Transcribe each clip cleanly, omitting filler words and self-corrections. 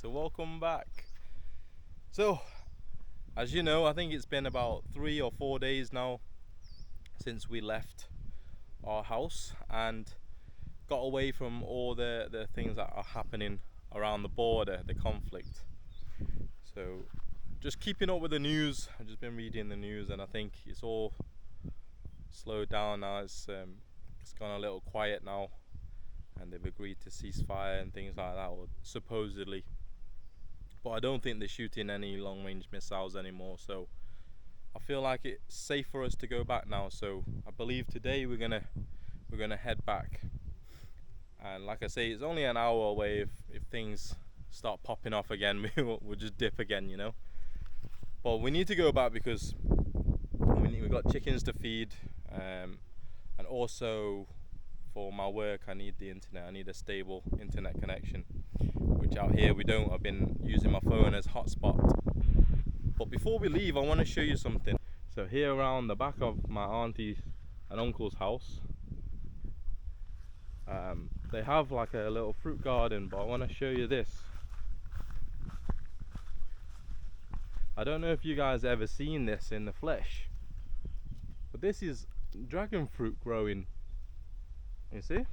So welcome back. So as you know, I think it's been about 3 or 4 days now since we left our house and got away from all the things that are happening around the border, the conflict. So just keeping up with the news. I've just been reading the news and I think it's all slowed down now. It's gone a little quiet now, and they've agreed to ceasefire and things like that, or supposedly. But I don't think they're shooting any long-range missiles anymore, so I feel like it's safe for us to go back now. So I believe today we're gonna head back. And like I say, it's only an hour away. If things start popping off again, we'll just dip again, you know. But we need to go back because we've got chickens to feed, and also for my work I need the internet. I need a stable internet connection, which out here we don't. I've been using my phone as hotspot. But before we leave, I want to show you something. So here around the back of my auntie and uncle's house, they have like a little fruit garden, but I want to show you this. I don't know if you guys ever seen this in the flesh, but this is dragon fruit growing. You see?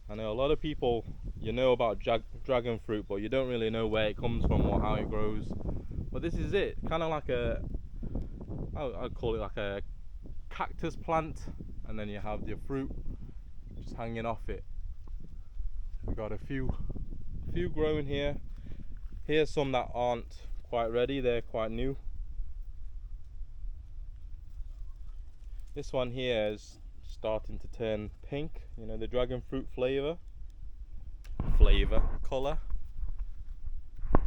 I know a lot of people, you know about dragon fruit, but you don't really know where it comes from or how it grows. But this is it, kind of like I'd call it like a cactus plant, and then you have your fruit just hanging off it. We've got a few growing here. Here's some that aren't quite ready, they're quite new. This one here is starting to turn pink, you know, the dragon fruit colour.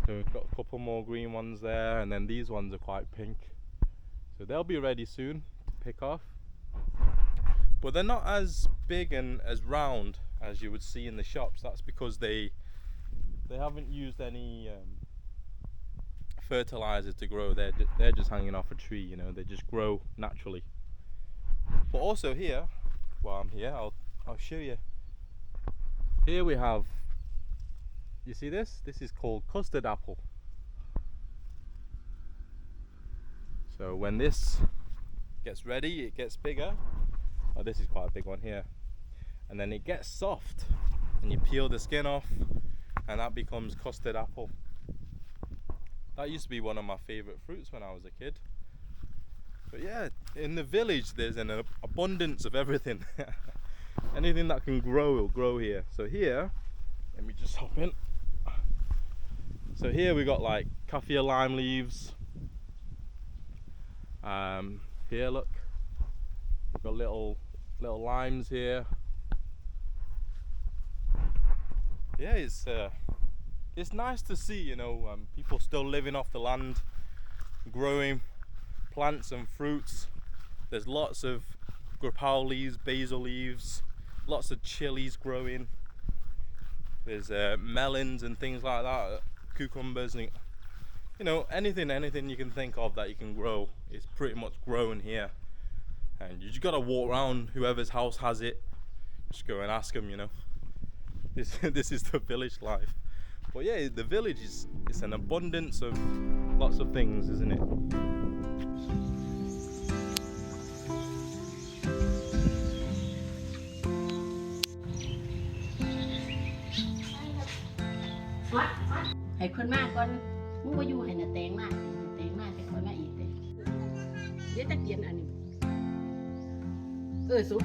So we've got a couple more green ones there, and then these ones are quite pink. So they'll be ready soon to pick off. But they're not as big and as round as you would see in the shops. That's because they haven't used any fertilizer to grow. They're just hanging off a tree, you know, they just grow naturally. But also here, while I'm here, I'll show you. Here we have, you see this? This is called custard apple. So when this gets ready, it gets bigger. Oh, this is quite a big one here. And then it gets soft, and you peel the skin off, and that becomes custard apple. That used to be one of my favourite fruits when I was a kid. But yeah, in the village there's an abundance of everything. Anything that can grow will grow here. So here, let me just hop in. So here we got like kaffir lime leaves. Here look, we've got little limes here. Yeah, it's nice to see, you know, people still living off the land, growing plants and fruits. There's lots of grapau leaves, basil leaves, lots of chilies growing. There's melons and things like that, cucumbers, and you know, anything you can think of that you can grow is pretty much grown here. And you just gotta walk around, whoever's house has it, just go and ask them, you know. This is the village life. But yeah, the village it's an abundance of lots of things, isn't it?ให้คนมากก่อนมึงบ่อยู่ให้น่ะแตงมากจะค่อยมาอีกเด้เดี๋ยวจะเกียนอันนี้สุก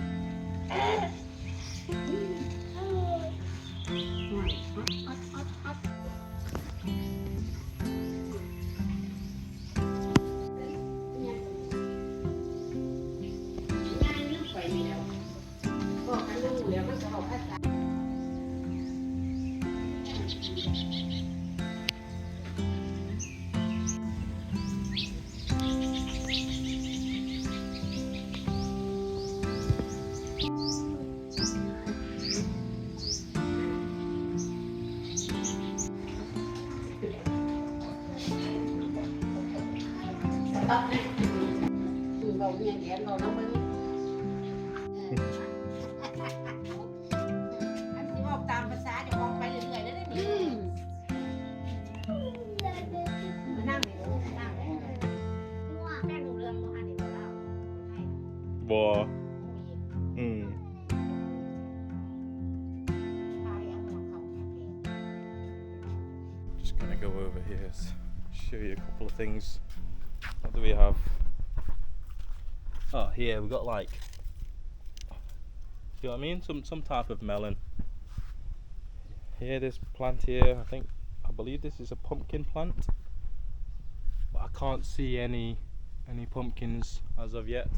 เราเรียนแอนเราน้ำมืออันที่บอกตามภาษาจะมองไปเรื่อยๆได้ไหม บ่ อืม Just gonna go over here, show you a couple of things. What do we have? Oh, here we got like, see what I mean? Some type of melon. Here, this plant here, I believe this is a pumpkin plant, but I can't see any pumpkins as of yet.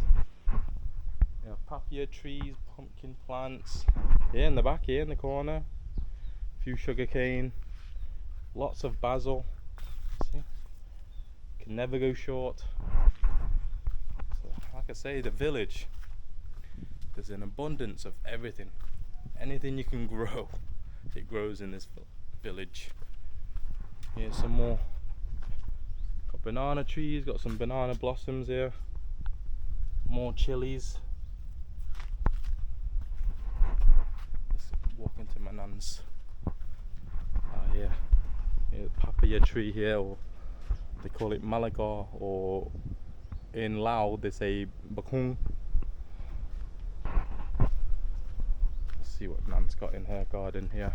We have papaya trees, pumpkin plants. Here in the back, here in the corner, a few sugarcane, lots of basil. See, can never go short. So, like I say, the village, there's an abundance of everything. Anything you can grow, it grows in this village. Here's some more. Got banana trees, got some banana blossoms here. More chilies. Let's walk into my nan's. Here. Here's a papaya tree here, or they call it malaga, or in Lao they say bakung. Let's see what nan's got in her garden here.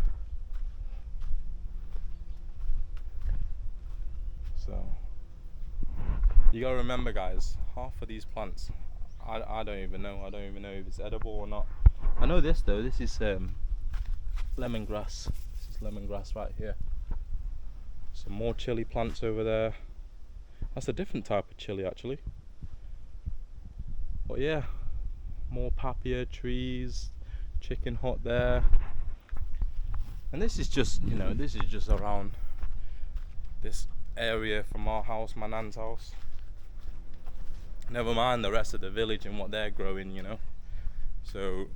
So you gotta remember, guys, half of these plants, I don't even know. I don't even know if it's edible or not. I know this though. This is lemongrass. This is lemongrass right here. Some more chili plants over there. That's a different type of chili actually. But yeah, more papaya trees, chicken hut there. And this is just, you know, this is just around this area from our house, my nan's house. Never mind the rest of the village and what they're growing, you know. So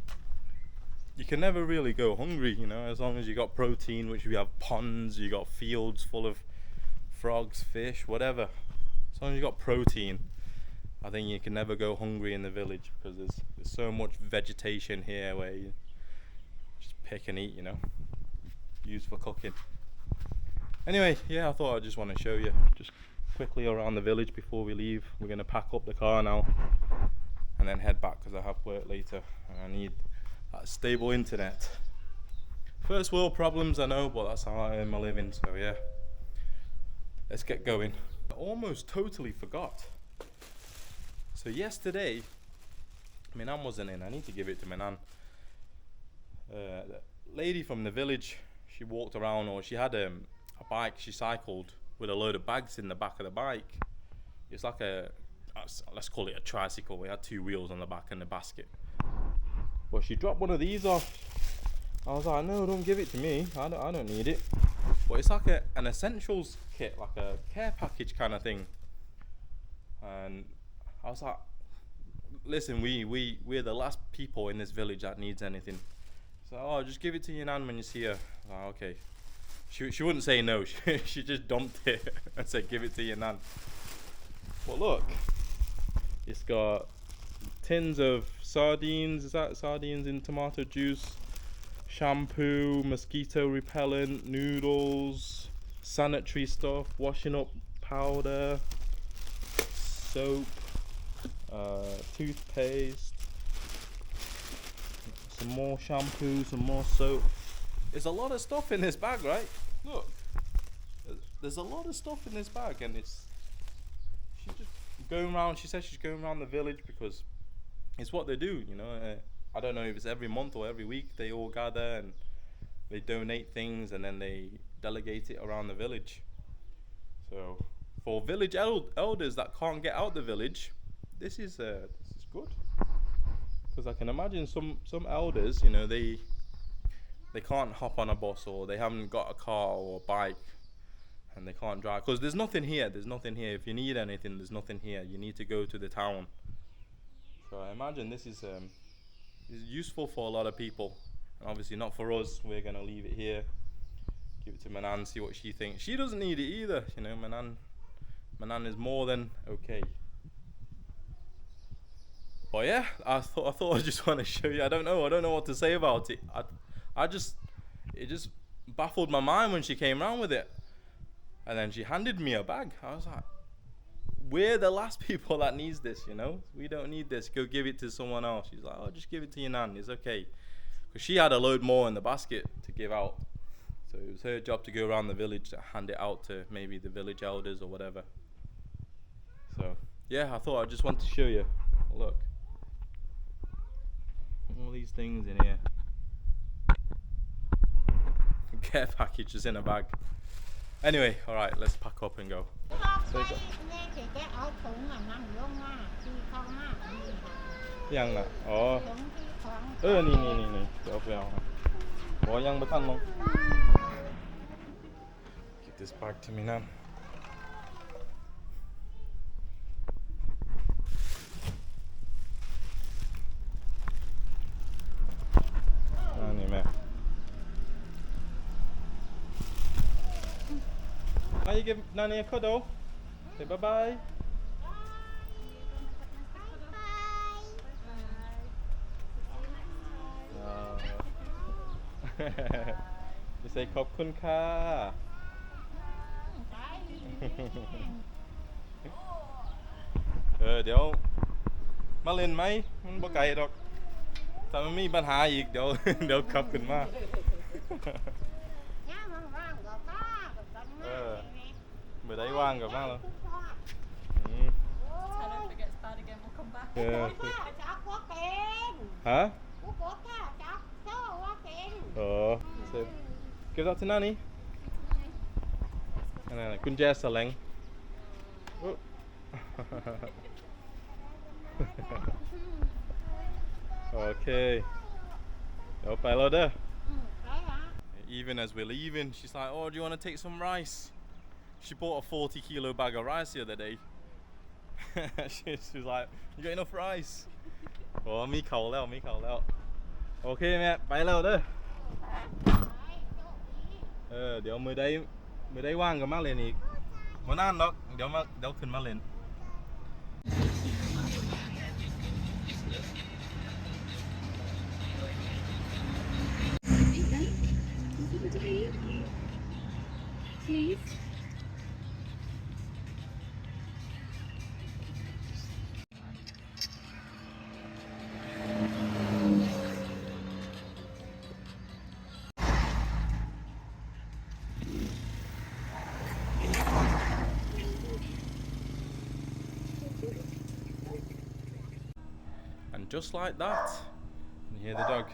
you can never really go hungry, you know, as long as you got protein, which we have ponds, you got fields full of frogs, fish, whatever. As long as you got protein, I think you can never go hungry in the village, because there's so much vegetation here where you just pick and eat, you know, use for cooking. Anyway, yeah, I thought I just want to show you just quickly around the village before we leave. We're going to pack up the car now and then head back, because I have work later and I need that stable internet. First world problems, I know, but that's how I earn my living. So yeah, let's get going. I almost totally forgot. So yesterday, my nan wasn't in. I need to give it to my nan. The lady from the village, she walked around, or she had a bike. She cycled with a load of bags in the back of the bike. It's like let's call it a tricycle. It had two wheels on the back and a basket. But she dropped one of these off. I was like, no, don't give it to me. I don't need it. But it's like an essentials kit, like a care package kind of thing. And I was like, listen, we're the last people in this village that needs anything. So, oh, just give it to your nan when you see her. I was like, okay. She wouldn't say no. She just dumped it and said, give it to your nan. But look, it's got tins of sardines. Is that sardines in tomato juice? Shampoo, mosquito repellent, noodles, sanitary stuff, washing up powder, soap, toothpaste, some more shampoo, some more soap. There's a lot of stuff in this bag, right? Look, there's a lot of stuff in this bag, and she's just going around. She says she's going around the village because it's what they do, you know. I don't know if it's every month or every week they all gather and they donate things and then they delegate it around the village. So for village elders that can't get out the village, this is good, because I can imagine some elders, you know, they can't hop on a bus, or they haven't got a car or a bike and they can't drive, because there's nothing here. If you need anything, there's nothing here. You need to go to the town. So I imagine this is useful for a lot of people, and obviously not for us. We're gonna leave it here, give it to my nan, see what she thinks. She doesn't need it either, you know. My nan is more than okay. But yeah, I thought I just want to show you. I don't know what to say about it. It just baffled my mind when she came around with it, and then she handed me a bag. I was like, we're the last people that needs this, you know. We don't need this. Go give it to someone else. She's like, oh, just give it to your nan. It's okay. Because she had a load more in the basket to give out. So it was her job to go around the village to hand it out to maybe the village elders or whatever. So yeah, I thought I just want to show you. Look, all these things in here. Care packages in a bag. Anyway, all right, let's pack up and go. Soยังน่ะอ๋อนี่เดี๋ยวไปเอาอ๋อยังไม่ทันลง Get this back to me now. นี่แม่ Now you give Nanny a cuddle. Say bye bye. You say ขอบคุณค่ะ เดี๋ยวมาเล่นไหมมันบ่ไกลดอกถ้ามันมีปัญหาอีกเดี๋ยว เดี๋ยวขับขึ้นมาเมื่อได้ว่างกับมากแล้ว Tell her if it gets bad again, we'll come back. ฮะso give that to Nanny นั่นกุญแจสแลง Okay เดี๋ยวไปแล้วเด้อ Even as we're leaving, she's like, oh, do you want to take some rice? She bought a 40 kilo bag of rice the other day. She was like, you got enough rice? โอ้มีเขาแล้วโอเคแม่ไปแล้วเด้อเดี๋ยวมือได้ว่างกับมาเล่นอีกมื้อนานดอกเดี๋ยวขึ้นมาเล่น Please. And just like that, you hear the dog.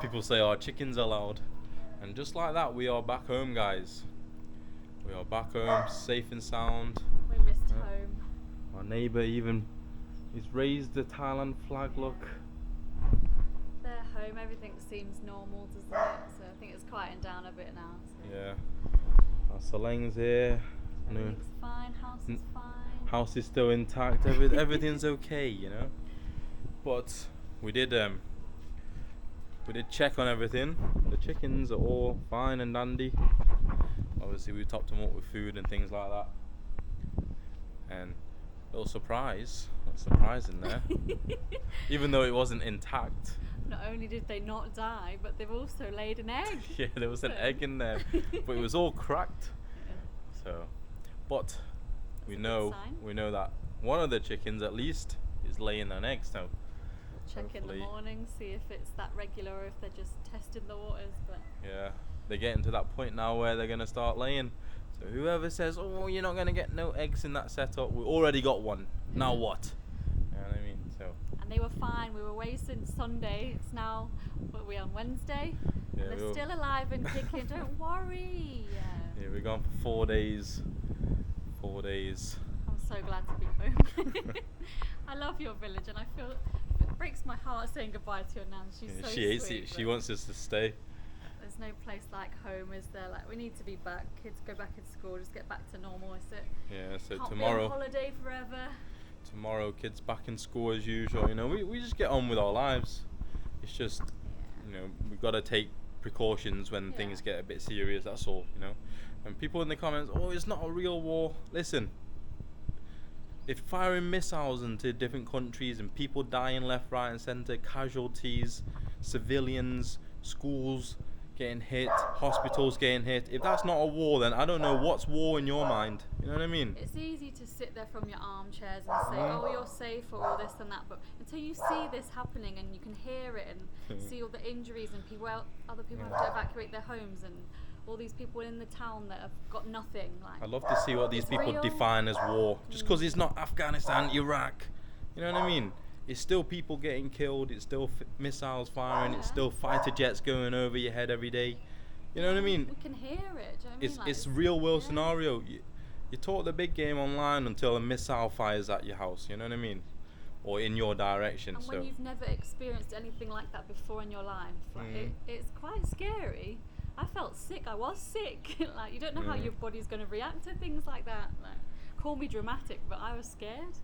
People say, oh, chickens are loud. And just like that, we are back home, guys. We are back home, safe and sound. We missed home. Our neighbour even he's raised the Thailand flag, look. They're home, everything seems normal, doesn't it? So I think it's quieting down a bit now. So. Yeah. Our Saleng's here. Everything's fine, house is fine. House is still intact, everything's okay, you know. But we did check on everything. The chickens are all fine and dandy. Obviously we topped them up with food and things like that. And a little surprise in there. Even though it wasn't intact. Not only did they not die, but they've also laid an egg. Yeah, there was an egg in there, but it was all cracked. Yeah. So, but we know that one of the chickens at least is laying an egg. So check in the morning, see if it's that regular or if they're just testing the waters. But yeah, they're getting to that point now where they're gonna start laying. So whoever says, oh, you're not gonna get no eggs in that setup, we already got one. Now what? You know what I mean? So. And they were fine. We were away since Sunday. It's now, what are we on, Wednesday? Yeah, and they're still alive and kicking. Don't worry. Yeah, we're gone for 4 days. 4 days. I'm so glad to be home. I love your village, and I feel it breaks my heart saying goodbye to your nan. She's so she hates sweet, it. She wants us to stay. There's no place like home, is there? Like, we need to be back. Kids go back in school, just get back to normal, is it? Yeah, so Can't tomorrow. Be on holiday forever. Tomorrow, kids back in school as usual. You know, we just get on with our lives. It's just, you know, we've got to take precautions when things get a bit serious. That's all, you know. And people in the comments, oh, it's not a real war. Listen, if firing missiles into different countries and people dying left, right, and centre, casualties, civilians, schools, getting hit, hospitals getting hit. If that's not a war, then I don't know what's war in your mind. You know what I mean? It's easy to sit there from your armchairs and say, oh, you're safe or all this and that, but until you see this happening and you can hear it and see all the injuries and other people have to evacuate their homes and all these people in the town that have got nothing. Like, I'd love to see what these people real. define as war. Just because it's not Afghanistan, Iraq. You know what I mean? It's still people getting killed. It's still missiles firing. It's still fighter jets going over your head every day. You know what I mean? We can hear it. Do you know what I mean? Like, It's real world scenario. You talk the big game online until a missile fires at your house. You know what I mean? Or in your direction. And when you've never experienced anything like that before in your life, like it's quite scary. I felt sick. I was sick. Like, you don't know how your body's going to react to things like that. Like, call me dramatic, but I was scared.